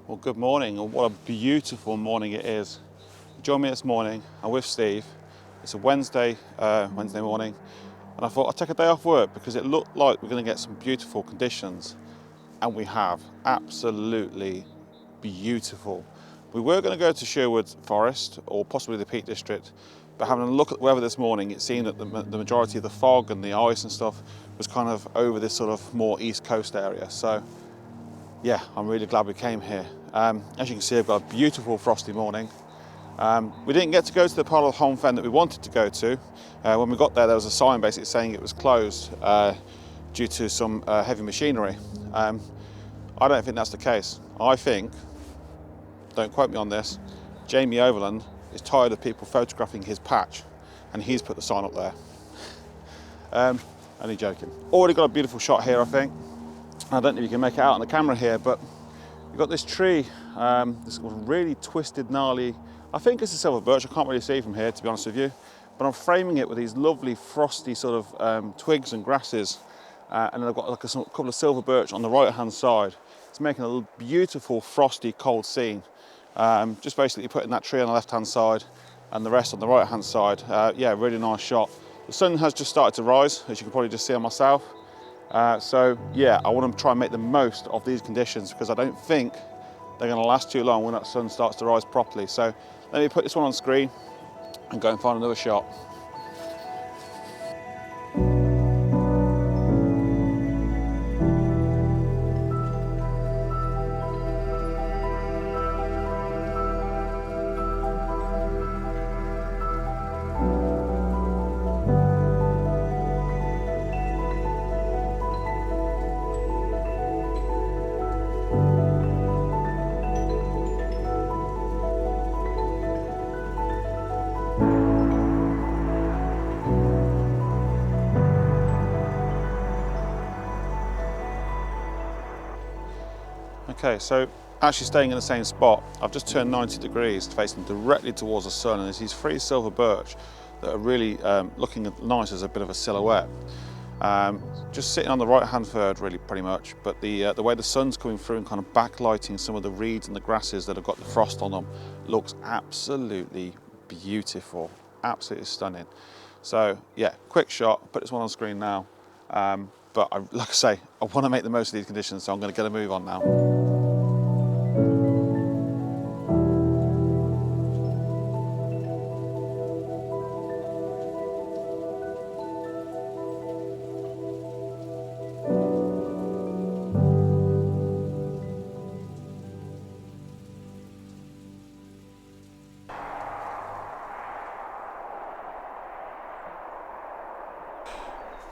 Well, good morning, and what a beautiful morning it is. Join me this morning. I'm with Steve. It's a Wednesday morning, and I thought I'd take a day off work because it looked like we're going to get some beautiful conditions, and we have. Absolutely beautiful. We were going to go to Sherwood Forest or possibly the Peak District, but having a look at the weather this morning, it seemed that the majority of the fog and the ice and stuff was kind of over this sort of more east coast area. So yeah, I'm really glad we came here. As you can see, I've got a beautiful frosty morning. We didn't get to go to the part of Holme Fen that we wanted to go to. When we got there was a sign basically saying it was closed due to some heavy machinery. I don't think that's the case. I think, don't quote me on this, Jamie Overland is tired of people photographing his patch, and he's put the sign up there. Only joking. Already got a beautiful shot here, I think. I don't know if you can make it out on the camera here, but you've got this tree, this really twisted, gnarly, I think it's a silver birch, I can't really see from here to be honest with you, but I'm framing it with these lovely frosty sort of twigs and grasses, and then I've got like a couple of silver birch on the right hand side. It's making a beautiful frosty cold scene. Just basically putting that tree on the left hand side and the rest on the right hand side. Yeah, really nice shot. The sun has just started to rise, as you can probably just see on myself. So yeah, I want to try and make the most of these conditions because I don't think they're going to last too long when that sun starts to rise properly. So let me put this one on screen and go and find another shot. Okay, so actually staying in the same spot, I've just turned 90 degrees facing directly towards the sun, and there's these three silver birch that are really looking nice as a bit of a silhouette. Just sitting on the right hand third really pretty much, but the way the sun's coming through and kind of backlighting some of the reeds and the grasses that have got the frost on them looks absolutely beautiful, absolutely stunning. So yeah, quick shot, put this one on screen now. But like I say, I want to make the most of these conditions, so I'm going to get a move on now.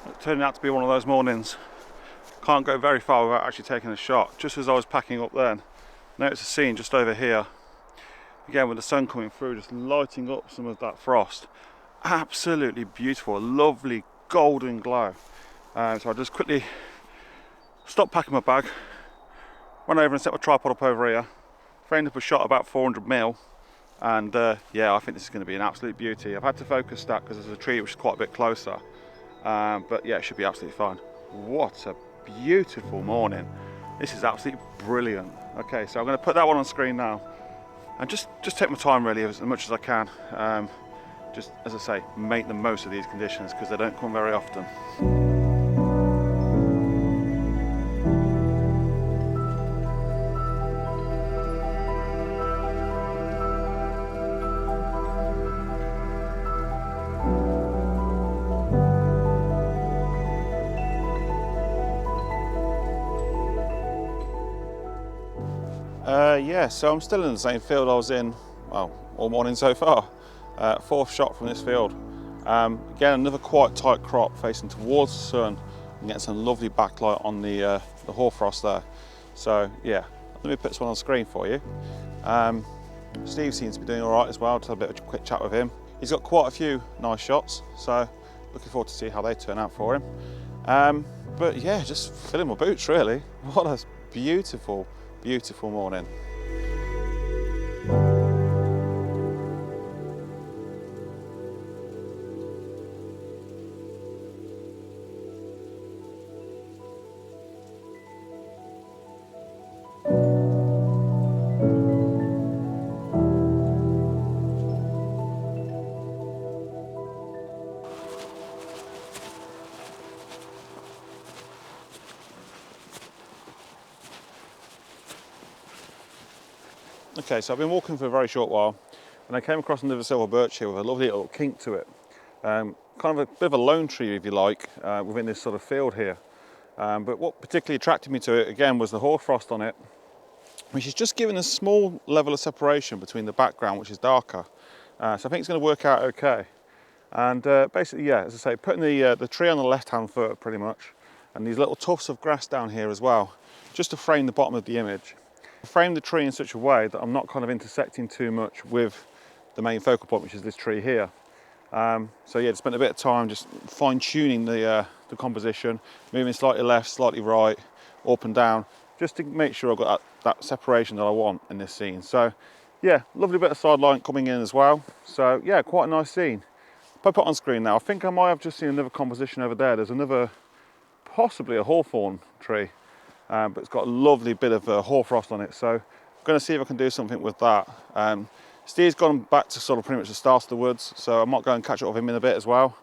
It turned out to be one of those mornings. Can't go very far without actually taking a shot. Just as I was packing up then, noticed a scene just over here. Again, with the sun coming through, just lighting up some of that frost. Absolutely beautiful, a lovely golden glow. So I just quickly stopped packing my bag, went over and set my tripod up over here, framed up a shot about 400mm, and yeah, I think this is going to be an absolute beauty. I've had to focus that because there's a tree which is quite a bit closer, but yeah, it should be absolutely fine. What a beautiful morning. This is absolutely brilliant. Okay, so I'm going to put that one on screen now and just take my time really as much as I can. Just as I say, make the most of these conditions because they don't come very often. Yeah, so I'm still in the same field I was in, well, all morning so far. Fourth shot from this field. Again, another quite tight crop facing towards the sun and getting some lovely backlight on the hoarfrost there. So yeah, let me put this one on screen for you. Steve seems to be doing all right as well. To have a bit of a quick chat with him. He's got quite a few nice shots, so looking forward to see how they turn out for him. But yeah, just filling my boots really. What a beautiful, beautiful morning. Okay, so I've been walking for a very short while and I came across another silver birch here with a lovely little kink to it. Kind of a bit of a lone tree, if you like, within this sort of field here. But what particularly attracted me to it, again, was the hoarfrost on it, which is just giving a small level of separation between the background, which is darker. So I think it's going to work out okay. And basically, yeah, as I say, putting the tree on the left-hand foot pretty much, and these little tufts of grass down here as well, just to frame the bottom of the image. Frame the tree in such a way that I'm not kind of intersecting too much with the main focal point, which is this tree here. So yeah, spent a bit of time just fine-tuning the composition, moving slightly left, slightly right, up and down, just to make sure I've got that separation that I want in this scene. So yeah, lovely bit of sideline coming in as well. So yeah, quite a nice scene. If I put it on screen now, I think I might have just seen another composition over there. There's another, possibly a hawthorn tree. But it's got a lovely bit of hoarfrost on it, so I'm going to see if I can do something with that. Steve's gone back to sort of pretty much the start of the woods, so I might go and catch up with him in a bit as well.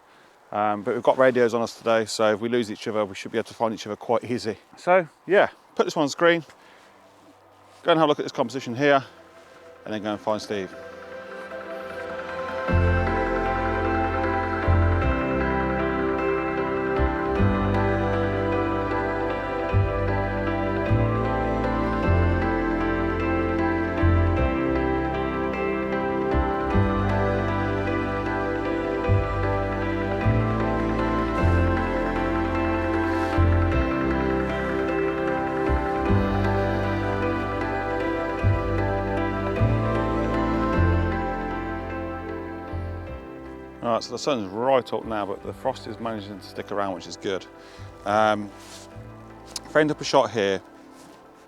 But we've got radios on us today, so if we lose each other, we should be able to find each other quite easy. So yeah, put this one on screen, go and have a look at this composition here, and then go and find Steve. Alright, so the sun's right up now, but the frost is managing to stick around, which is good. Framed up a shot here,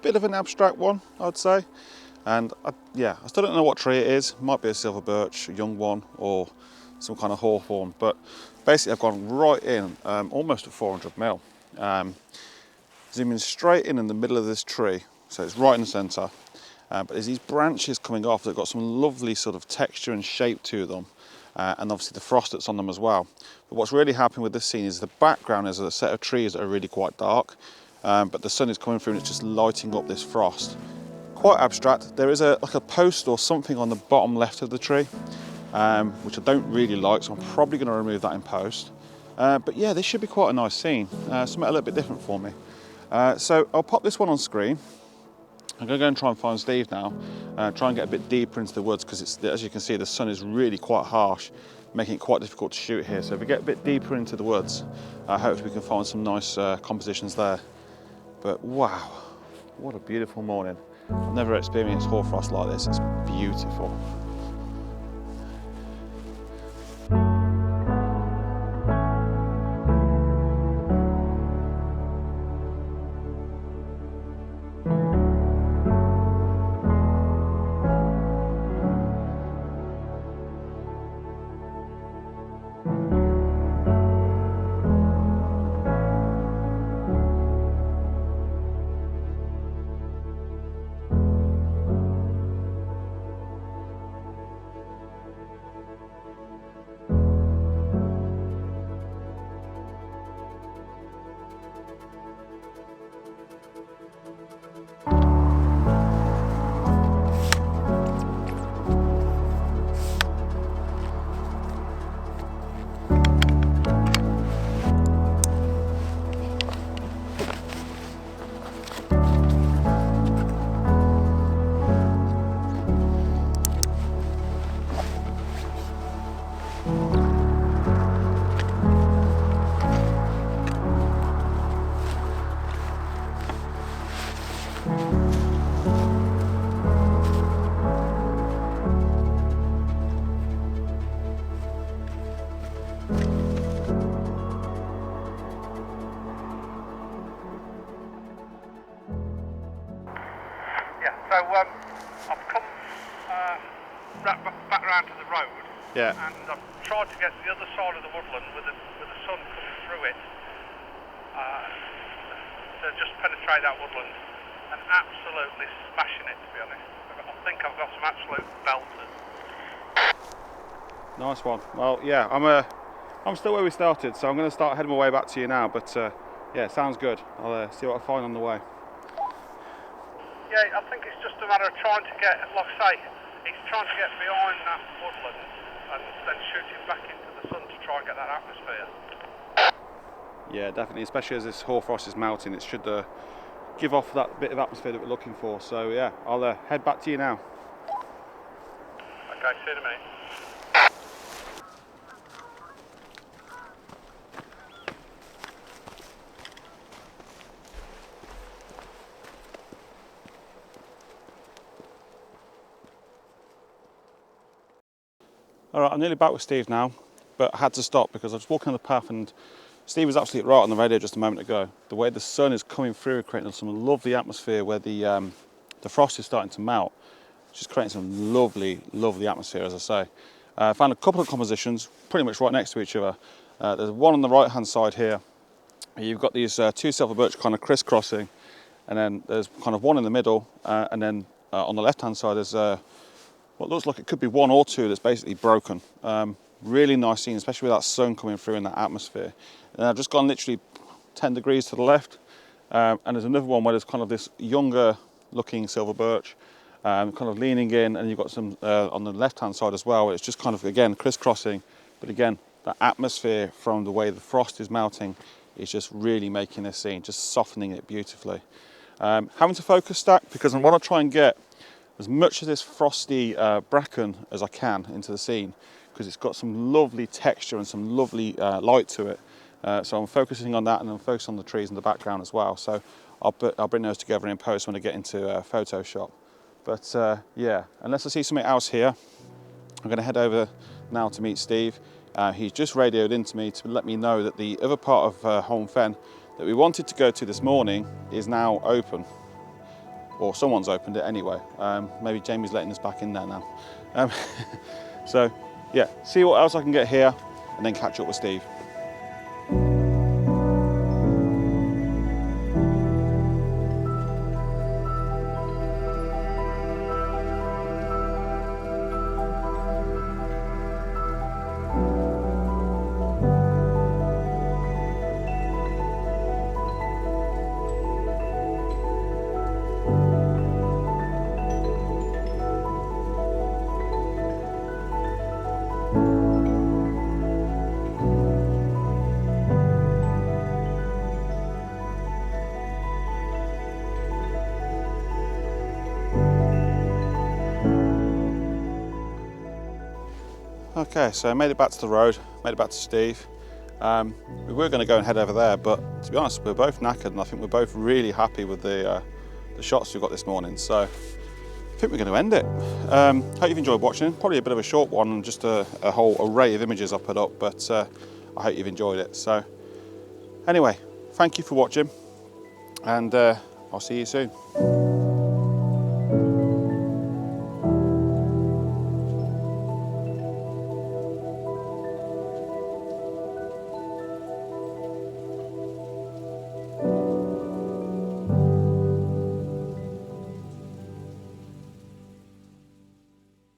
bit of an abstract one, I'd say. And yeah, I still don't know what tree it is. Might be a silver birch, a young one, or some kind of hawthorn. But basically, I've gone right in, almost at 400 mil. Zooming straight in the middle of this tree, so it's right in the centre. But there's these branches coming off that have got some lovely sort of texture and shape to them. And obviously the frost that's on them as well. But what's really happening with this scene is the background is a set of trees that are really quite dark, but the sun is coming through and it's just lighting up this frost. Quite abstract. There is like a post or something on the bottom left of the tree, which I don't really like, so I'm probably going to remove that in post. But yeah, this should be quite a nice scene, something a little bit different for me. So I'll pop this one on screen. I'm going to go and try and find Steve now, try and get a bit deeper into the woods, because as you can see, the sun is really quite harsh, making it quite difficult to shoot here. So if we get a bit deeper into the woods, hopefully we can find some nice compositions there. But wow, what a beautiful morning. I've never experienced hoarfrost like this, it's beautiful. I've come back round to the road, Yeah. and I've tried to get to the other side of the woodland with the sun coming through it to just penetrate that woodland, and absolutely smashing it, to be honest. I think I've got some absolute belters. Nice one. Well, yeah, I'm still where we started, so I'm going to start heading my way back to you now. But yeah, sounds good. I'll see what I find on the way. Yeah, I think it's just a matter of trying to get, like I say, he's trying to get behind that woodland and then shooting back into the sun to try and get that atmosphere. Yeah, definitely, especially as this hoarfrost is melting, it should give off that bit of atmosphere that we're looking for. So yeah, I'll head back to you now. Okay, see you in a minute. All right, I'm nearly back with Steve now, but I had to stop because I was walking on the path and Steve was absolutely right on the radio just a moment ago. The way the sun is coming through, creating some lovely atmosphere where the frost is starting to melt, which is creating some lovely, lovely atmosphere, as I say. I found a couple of compositions pretty much right next to each other. There's one on the right-hand side here. You've got these two silver birch kind of crisscrossing, and then there's kind of one in the middle, and then on the left-hand side there's what looks like it could be one or two that's basically broken. Really nice scene, especially with that sun coming through in that atmosphere. And I've just gone literally 10 degrees to the left, and there's another one where there's kind of this younger looking silver birch, kind of leaning in, and you've got some on the left hand side as well, where it's just kind of, again, crisscrossing, but again, the atmosphere from the way the frost is melting is just really making this scene, just softening it beautifully. Having to focus stack because I want to try and get as much of this frosty bracken as I can into the scene, because it's got some lovely texture and some lovely light to it. So I'm focusing on that, and I'm focusing on the trees in the background as well. So I'll bring those together in post when I get into Photoshop. But yeah, unless I see something else here, I'm going to head over now to meet Steve. He's just radioed into me to let me know that the other part of Holme Fen that we wanted to go to this morning is now open. Or someone's opened it anyway. Maybe Jamie's letting us back in there now. So yeah, see what else I can get here and then catch up with Steve. Okay, so I made it back to the road, made it back to Steve. We were going to go and head over there, but to be honest, we're both knackered, and I think we're both really happy with the shots we've got this morning. So I think we're going to end it. Hope you've enjoyed watching. Probably a bit of a short one, and just a whole array of images I put up, but I hope you've enjoyed it. So anyway, thank you for watching, and I'll see you soon.